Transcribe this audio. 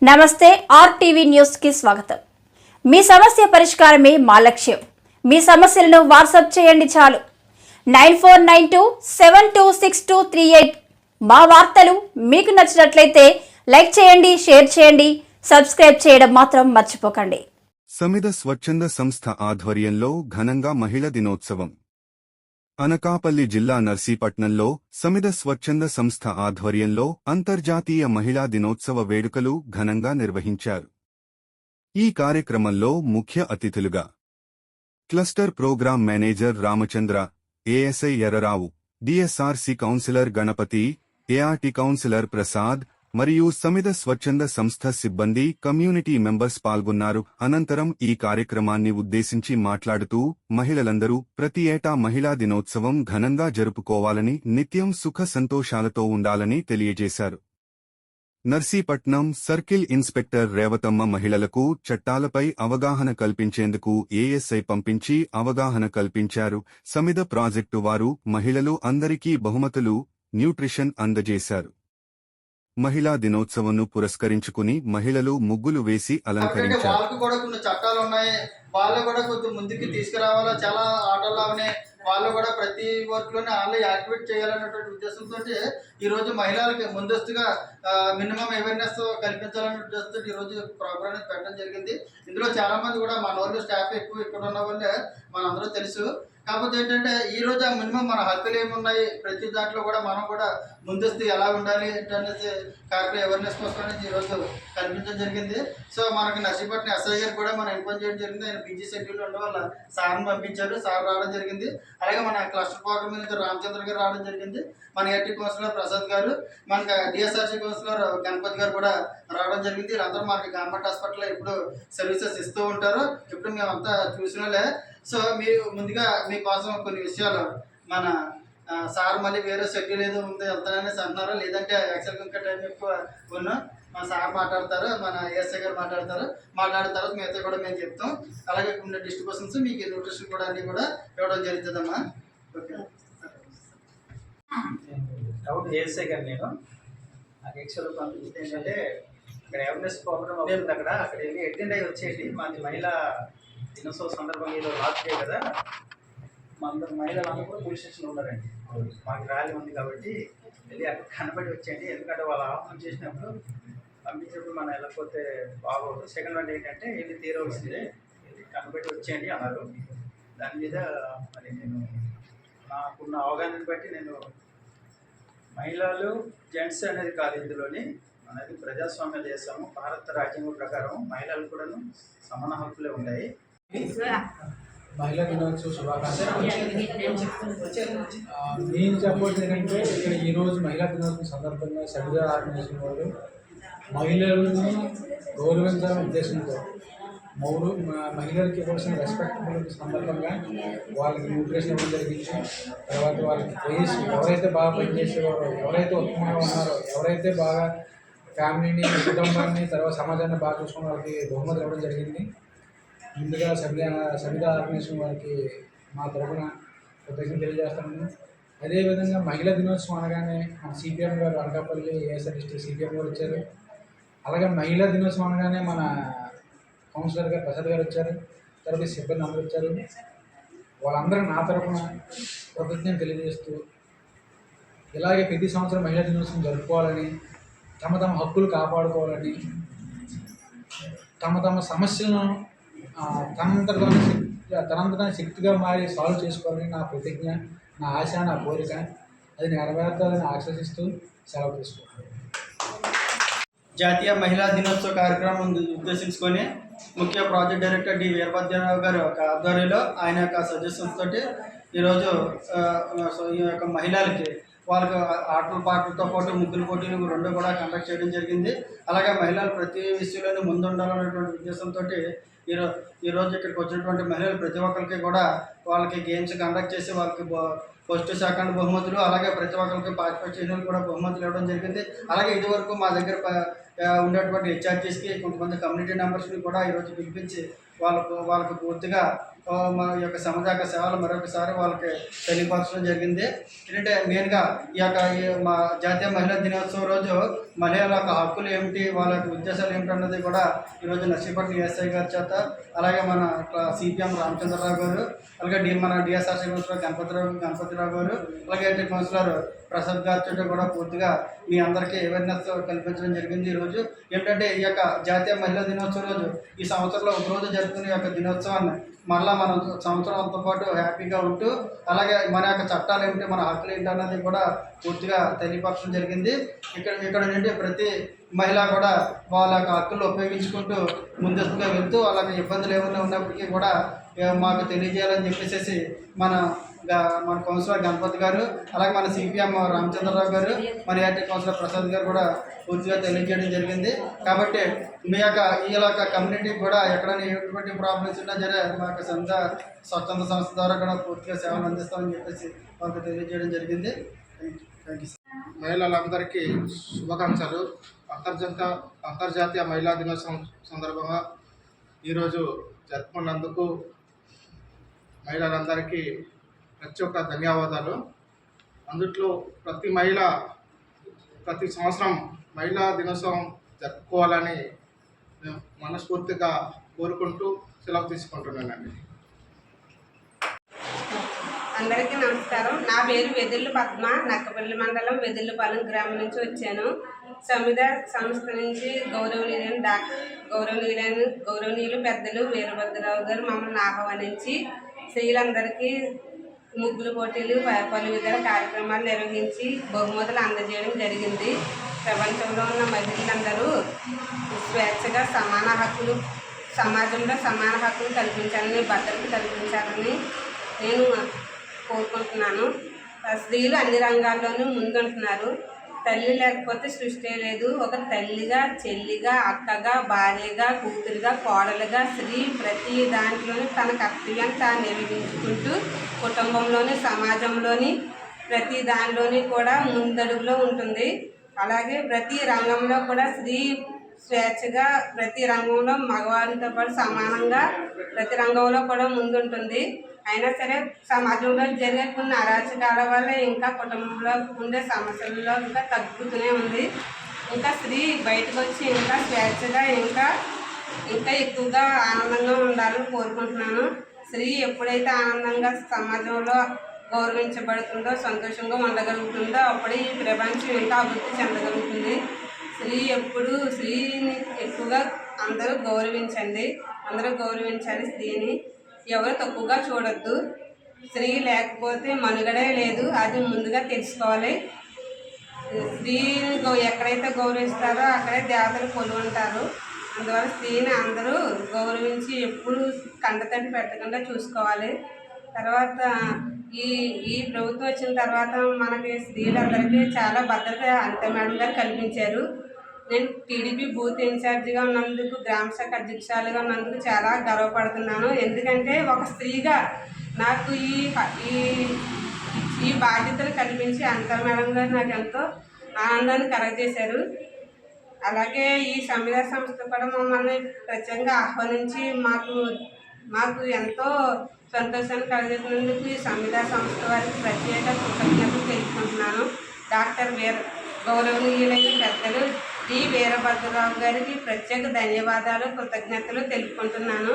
నమస్తే RTV news కి స్వాగతం. మీ సమస్య పరిష్కారమే మా లక్ష్యం. మీ సమస్యలను వాట్సాప్ చేయండి చాలు. 9492726238. మా వార్తలు మీకు నచ్చినట్లయితే లైక్ చేయండి, షేర్ చేయండి, సబ్స్క్రైబ్ చేయడం మాత్రం మర్చిపోకండి. సమిధ స్వచ్ఛంద సంస్థ ఆధ్వర్యంలో ఘనంగా మహిళా దినోత్సవం. అనకాపల్లి జిల్లా నర్సీపట్నంలో సమిధ స్వచ్ఛంద సంస్థ ఆధ్వర్యంలో అంతర్జాతీయ మహిళా దినోత్సవ వేడుకలు ఘనంగా నిర్వహించారు. ఈ కార్యక్రమంలో ముఖ్య అతిథులుగా cluster program manager Ramachandra, ASI Errarao, DSRC counsellor Ganapathi, ART counsellor Prasad మరియు సమిధ స్వచ్ఛంద సంస్థ సిబ్బంది, కమ్యూనిటీ మెంబర్స్ పాల్గొన్నారు. అనంతరం ఈ కార్యక్రమాన్ని ఉద్దేశించి మాట్లాడుతూ మహిళలందరూ ప్రతి ఏటా మహిళా దినోత్సవం ఘనంగా జరుపుకోవాలని, నిత్యం సుఖ సంతోషాలతో ఉండాలని తెలియజేశారు. నర్సీపట్నం సర్కిల్ ఇన్స్పెక్టర్ రేవతమ్మ మహిళలకు చట్టాలపై అవగాహన కల్పించేందుకు ఏఎస్ఐ పంపించి అవగాహన కల్పించారు. సమిధ ప్రాజెక్టు వారు మహిళలు అందరికీ బహుమతులు, న్యూట్రిషన్ అందజేశారు. మహిళా దినోత్సవంను పురస్కరించుకుని మహిళలు ముగ్గులు వేసి అలంకరించారు. వాళ్ళకు కూడా కొన్ని చట్టాలు ఉన్నాయి, వాళ్ళు కూడా కొంచెం ముందుకు తీసుకురావాలా. చాలా ఆటల్లోనే వాళ్ళు కూడా ప్రతి వర్క్ లోనే వాళ్ళు యాక్టివేట్ చేయాలనేటువంటి ఉద్దేశంతో ఈ రోజు మహిళలకి ముందస్తుగా మినిమం అవేర్నెస్ కల్పించాలనే ఉద్దేశంతో ఈ రోజు ప్రోగ్రామ్ పెట్టడం జరిగింది. ఇందులో చాలా మంది కూడా మన వాళ్ళు స్టాఫ్ ఎక్కువ ఇక్కడ ఉన్న వాళ్ళే మనందరూ తెలుసు. కాకపోతే ఏంటంటే ఈ రోజు మినిమం మన హక్కులు ఏమున్నాయి, ప్రతి దాంట్లో కూడా మనం కూడా ముందస్తు ఎలా ఉండాలి అనేసి కార్పొరేట్ అవేర్నెస్ కోసం అనేది ఈ రోజు కల్పించడం జరిగింది. సో మనకి నర్సీపట్నం ఎస్ఐ గారు కూడా మనం ఇన్ఫార్మ్ చేయడం జరిగింది. ఆయన బిజీ షెడ్యూల్ ఉండడం వల్ల సార్ని పంపించారు, సార్ రావడం జరిగింది. అలాగే మన క్లస్టర్ ప్రోగ్రామ్ మేనేజర్ రామచంద్ర గారు రావడం జరిగింది. మన ఏటీ కౌన్సిలర్ ప్రసాద్ గారు, మనకి డిఎస్ఆర్సీ కౌన్సిలర్ గణపతి గారు కూడా రావడం జరిగింది. వీళ్ళందరూ మనకి గవర్నమెంట్ హాస్పిటల్లో ఎప్పుడు సర్వీసెస్ ఇస్తూ ఉంటారు, ఇప్పుడు మేమంతా చూసినలే. సో మీరు ముందుగా మీకోసం కొన్ని విషయాలు మన సార్ మళ్ళీ వేరే షెడ్యూల్ ఏదో ఉంది వెళ్తాననేసి అంటున్నారు, లేదంటే యాక్చువల్గా ఇంకా టైం ఎక్కువ ఉన్నా మన సార్ మాట్లాడతారు, మన ఏఎస్ఐ గారు మాట్లాడిన తర్వాత మిగతా కూడా మేము చెప్తాం. అలాగే కొన్ని డిస్ట్రిబ్యూషన్స్ మీకు న్యూట్రిషన్ కూడా అన్నీ కూడా ఇవ్వడం జరుగుతుందమ్మా. ఓకే, డౌట్ ఏఎస్ఐ గారు నేను నాకు యాక్చువల్గా పంపించింది ఏంటంటే ఇక్కడ అవేర్నెస్ ప్రోగ్రామ్ అవుతుంది, అక్కడ వెళ్ళి అటెండ్ అయ్యి వచ్చేయండి. మాది మహిళా దినోత్సవ సందర్భంగా ఈరోజు లాస్ట్ డే కదా, మా అందరు మహిళలందరూ కూడా పోలీస్ స్టేషన్లో ఉన్నారండి. మాకు ర్యాలీ ఉంది కాబట్టి వెళ్ళి అక్కడ కనబడి వచ్చేయండి. ఎందుకంటే వాళ్ళు ఆహ్వానం చేసినప్పుడు పంపించినప్పుడు మనం వెళ్ళకపోతే బాగోదు. సెకండ్ వన్ ఏంటంటే వెళ్ళి తీరవలసిందే, వెళ్ళి కనబడి వచ్చేయండి అన్నారు. దాని మీద మరి నేను నాకున్న అవగాహనని బట్టి నేను మహిళలు జెంట్స్ అనేది కాదు, ఇందులోని అనేది ప్రజాస్వామ్య దేశము, భారత రాజ్యాంగం ప్రకారం మహిళలు కూడా సమాన హక్కులే ఉన్నాయి. మహిళా దినోత్సవ శుభాకాంక్షలు. నేను చెప్పొచ్చు ఏంటంటే ఇక్కడ ఈరోజు మహిళా దినోత్సవం సందర్భంగా సమిధ ఆర్గనైజేషన్ వాళ్ళు మహిళలను గౌరవించాలనే ఉద్దేశంతో మహిళలకి ఇవ్వాల్సిన రెస్పెక్టబుల్ సందర్భంగా వాళ్ళకి న్యూట్రిషన్ ఇవ్వడం జరిగింది. తర్వాత వాళ్ళకి ప్రేస్, ఎవరైతే బాగా పనిచేసేవారో, ఎవరైతే ఉత్తమంగా ఉన్నారో, ఎవరైతే బాగా ఫ్యామిలీని, కుటుంబాన్ని, తర్వాత సమాజాన్ని బాగా చూసుకున్న వాళ్ళకి బహుమతులు ఇవ్వడం జరిగింది. ముందుగా సమిధ ఆర్గనైజేషన్ వారికి మా తరఫున కృతజ్ఞతలు తెలియజేస్తాను. అదేవిధంగా మహిళా దినోత్సవం అనగానే మన సిపిఎం గారు అనకాపల్లి ఏఎస్ఆర్ డిస్ట్రిక్ట్ సిపిఎం గారు వచ్చారు. అలాగే మహిళా దినోత్సవం అనగానే మన కౌన్సిలర్ గారు ప్రసాద్ గారు వచ్చారు, తర్వాత సిబ్బంది అందరూ వచ్చారు. వాళ్ళందరూ నా తరఫున కృతజ్ఞతలు తెలియజేస్తూ ఇలాగే ప్రతి సంవత్సరం మహిళా దినోత్సవం జరుపుకోవాలని, తమ హక్కులు కాపాడుకోవాలని, తమ సమస్యలను తనంతట శక్తిగా మారి సాల్వ్ చేసుకోవాలని నా ప్రతిజ్ఞ, నా ఆశ, నా కోరిక. అది నెరవేర్తాలని ఆశిస్తూ సెలవు తీసుకుంటాను. జాతీయ మహిళా దినోత్సవ కార్యక్రమం ఉద్దేశించుకొని ముఖ్య ప్రాజెక్ట్ డైరెక్టర్ డి వీరభద్రరావు గారు యొక్క ఆధ్వర్యంలో ఆయన యొక్క సజెషన్స్ తోటి ఈరోజు ఈ యొక్క మహిళలకి వాళ్ళకి ఆటల పాటలతో పాటు ముగ్గుల పోటీలు రెండు కూడా కండక్ట్ చేయడం జరిగింది. అలాగే మహిళలు ప్రతి విషయంలోనూ ముందుండాలనేటువంటి ఉద్దేశంతో ఈరోజు ఇక్కడికి వచ్చినటువంటి మహిళలు ప్రతి ఒక్కరికి కూడా వాళ్ళకి గేమ్స్ కండక్ట్ చేసి వాళ్ళకి ఫస్ట్ సెకండ్ బహుమతులు, అలాగే ప్రతి ఒక్కరికి పార్టిసిపేట్ కూడా బహుమతులు ఇవ్వడం జరిగింది. అలాగే ఇదివరకు మా దగ్గర ఉండేటువంటి హెచ్ఆర్జీస్కి కొంతమంది కమ్యూనిటీ మెంబర్స్ని కూడా ఈరోజు పిలిపించి వాళ్ళకు పూర్తిగా మా యొక్క సమాజ సేవలు మరొకసారి వాళ్ళకి తెలియపరచడం జరిగింది. ఏంటంటే మెయిన్గా మా జాతీయ మహిళా దినోత్సవం రోజు మహిళల యొక్క హక్కులు ఏమిటి, వాళ్ళ యొక్క ఉద్దేశాలు ఏమిటి అన్నది కూడా ఈరోజు నర్సీపట్నం ఎస్ఐ గారి చేత, అలాగే మన సిపిఎం రామచంద్రరావు గారు, అలాగే మన డిఎస్ఆర్సీ కౌన్సిలర్ గణపతిరావు గారు, అలాగే కౌన్సిలర్ ప్రసాద్ గారితో కూడా పూర్తిగా మీ అందరికీ అవేర్నెస్ కల్పించడం జరిగింది. ఈరోజు ఏంటంటే ఈ యొక్క జాతీయ మహిళా దినోత్సవం రోజు ఈ సంవత్సరంలో ఒక రోజు జరుపుకునే యొక్క దినోత్సవాన్ని మళ్ళీ మనం సంవత్సరంతో పాటు హ్యాపీగా ఉంటూ, అలాగే మన యొక్క చట్టాలు ఏమిటి, మన హక్కులు ఏంటి అన్నది కూడా పూర్తిగా తెలియపరచడం జరిగింది. ఇక్కడ నుండి ప్రతి మహిళ కూడా వాళ్ళ యొక్క హక్కులు ఉపయోగించుకుంటూ ముందస్తుగా వెళ్తూ వాళ్ళకి ఇబ్బందులు ఏమైనా ఉన్నప్పటికీ కూడా మాకు తెలియజేయాలని చెప్పేసి మన కౌన్సిలర్ గణపతి గారు, అలాగే మన సిపిఎం రామచంద్రరావు గారు, మన ఏటీ కౌన్సిలర్ ప్రసాద్ గారు కూడా పూర్తిగా తెలియజేయడం జరిగింది. కాబట్టి మీ యొక్క ఈ యొక్క కమ్యూనిటీకి కూడా ఎక్కడైనా ఎటువంటి ప్రాబ్లమ్స్ ఉన్నా సరే మా యొక్క స్వచ్ఛంద సంస్థ ద్వారా కూడా పూర్తిగా సేవలు అందిస్తామని చెప్పేసి వాళ్ళకి తెలియజేయడం జరిగింది. Thank you. మహిళలందరికీ శుభాకాంక్షలు. అంతర్జాతీయ మహిళా దినోత్సవం సందర్భంగా ఈరోజు జరుపుకున్నందుకు మహిళలందరికీ ప్రత్యేక ధన్యవాదాలు. అందుట్లో ప్రతి మహిళ ప్రతి సంవత్సరం మహిళా దినోత్సవం జరుపుకోవాలని మనస్ఫూర్తిగా కోరుకుంటూ సెలవు తీసుకుంటున్నానండి. అందరికీ నమస్కారం. నా పేరు వెదిల్లు పద్మ. నక్కపల్లి మండలం వెదిల్లుపాలెం గ్రామం నుంచి వచ్చాను. సమిధ సంస్థ నుంచి గౌరవనీయులు పెద్దలు వీరభద్రరావు గారు మమ్మల్ని ఆహ్వానించి స్త్రీలందరికీ ముగ్గులు పోటీలు, పలు విధాల కార్యక్రమాలు నిర్వహించి బహుమతులు అందజేయడం జరిగింది. ప్రపంచంలో ఉన్న మహిళలందరూ స్వేచ్ఛగా సమాన హక్కులు, సమాజంలో సమాన హక్కులు కల్పించాలని, భద్రత కల్పించాలని నేను కోరుకుంటున్నాను. స్త్రీలు అన్ని రంగాల్లోనూ ముందుంటున్నారు. తల్లి లేకపోతే సృష్టి లేదు. ఒక తల్లిగా, చెల్లిగా, అక్కగా, భార్యగా, కూతురుగా, కోడలుగా స్త్రీ ప్రతి దాంట్లోనూ తన కర్తవ్యాన్ని తాను నిర్వహించుకుంటూ కుటుంబంలోని, సమాజంలోని ప్రతి దానిలోని కూడా ముందడుగులో ఉంటుంది. అలాగే ప్రతి రంగంలో కూడా స్త్రీ స్వేచ్ఛగా ప్రతి రంగంలో మగవారితో పాటు సమానంగా ప్రతి రంగంలో కూడా ముందుంటుంది. అయినా సరే సమాజంలో జరిగే కొన్ని అరాచకాల వల్ల ఇంకా కుటుంబంలో ఉండే సమస్యల్లో ఇంకా తగ్గుతూనే ఉంది. ఇంకా స్త్రీ బయటకు వచ్చి ఇంకా స్వేచ్ఛగా ఇంకా ఎక్కువగా ఆనందంగా ఉండాలని కోరుకుంటున్నాను. స్త్రీ ఎప్పుడైతే ఆనందంగా సమాజంలో గౌరవించబడుతుందో, సంతోషంగా ఉండగలుగుతుందో అప్పుడే ఈ ప్రపంచం ఇంకా అభివృద్ధి చెందగలుగుతుంది. స్త్రీని ఎక్కువగా అందరూ గౌరవించాలి. స్త్రీని ఎవరు తక్కువగా చూడొద్దు. స్త్రీ లేకపోతే మనుగడే లేదు, అది ముందుగా తెలుసుకోవాలి. స్త్రీని ఎక్కడైతే గౌరవిస్తారో అక్కడే దేవతలు కొలువుంటారు. అందువల్ల స్త్రీని అందరూ గౌరవించి ఎప్పుడు కంటతడి పెట్టకుండా చూసుకోవాలి. తర్వాత ఈ ప్రభుత్వం వచ్చిన తర్వాత మనకి స్త్రీలందరికీ చాలా భద్రత అంతే మేడం గారు కల్పించారు. నేను టీడీపీ బూత్ ఇన్ఛార్జిగా ఉన్నందుకు, గ్రామ శాఖ అధ్యక్షురాలుగా ఉన్నందుకు చాలా గర్వపడుతున్నాను. ఎందుకంటే ఒక స్త్రీగా నాకు ఈ బాధ్యతలు కల్పించి అంతా మేడం గారు నాకు ఎంతో ఆనందాన్ని కలగజేశారు. అలాగే ఈ సమిధ సంస్థ కూడా మమ్మల్ని ప్రత్యేకంగా ఆహ్వానించి మాకు ఎంతో సంతోషాన్ని కలగజేసినందుకు ఈ సమిధ సంస్థ వారికి ప్రత్యేక కృతజ్ఞతలు తెలుపుకుంటున్నాను. గౌరవనీయులైన పెద్దలు డి వీరభద్రరావు గారికి ప్రత్యేక ధన్యవాదాలు, కృతజ్ఞతలు తెలుపుకుంటున్నాను.